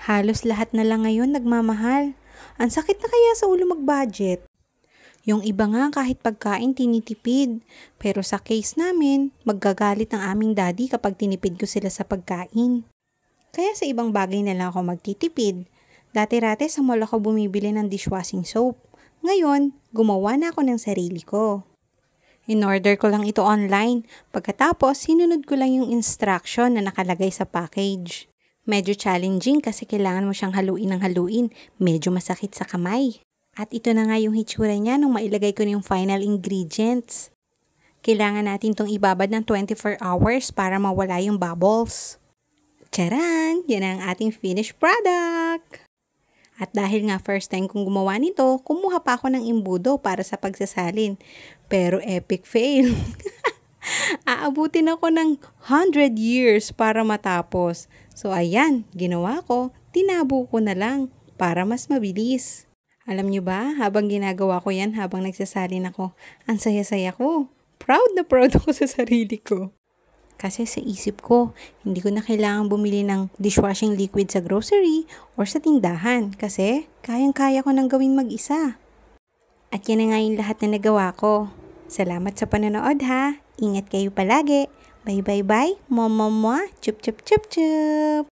Halos lahat na lang ngayon nagmamahal. Ang sakit na kaya sa ulo mag-budget. Yung iba nga kahit pagkain tinitipid. Pero sa case namin, maggagalit ang aming daddy kapag tinipid ko sila sa pagkain. Kaya sa ibang bagay na lang ako magtitipid. Dati-rate sa mall ako bumibili ng dishwashing soap. Ngayon, gumawa na ako ng sarili ko. In-order ko lang ito online. Pagkatapos, sinunod ko lang yung instruction na nakalagay sa package. Medyo challenging kasi kailangan mo siyang haluin ng haluin. Medyo masakit sa kamay. At ito na nga yung hitsura niya nung mailagay ko na yung final ingredients. Kailangan natin itong ibabad ng 24 hours para mawala yung bubbles. Charan! Yan ang ating finished product! At dahil nga first time kong gumawa nito, kumuha pa ako ng imbudo para sa pagsasalin. Pero epic fail. Aabutin ako ng 100 years para matapos. So ayan, ginawa ko, tinabo ko na lang para mas mabilis. Alam nyo ba, habang ginagawa ko yan, habang nagsasalin ako, ang saya-saya ko. Proud na proud ako sa sarili ko. Kasi sa isip ko, hindi ko na kailangang bumili ng dishwashing liquid sa grocery or sa tindahan kasi kayang-kaya ko nang gawin mag-isa. At yan na nga yung lahat na nagawa ko. Salamat sa panonood ha. Ingat kayo palagi. Bye bye bye. Mwah mwah mwah. Chup chup chup chup.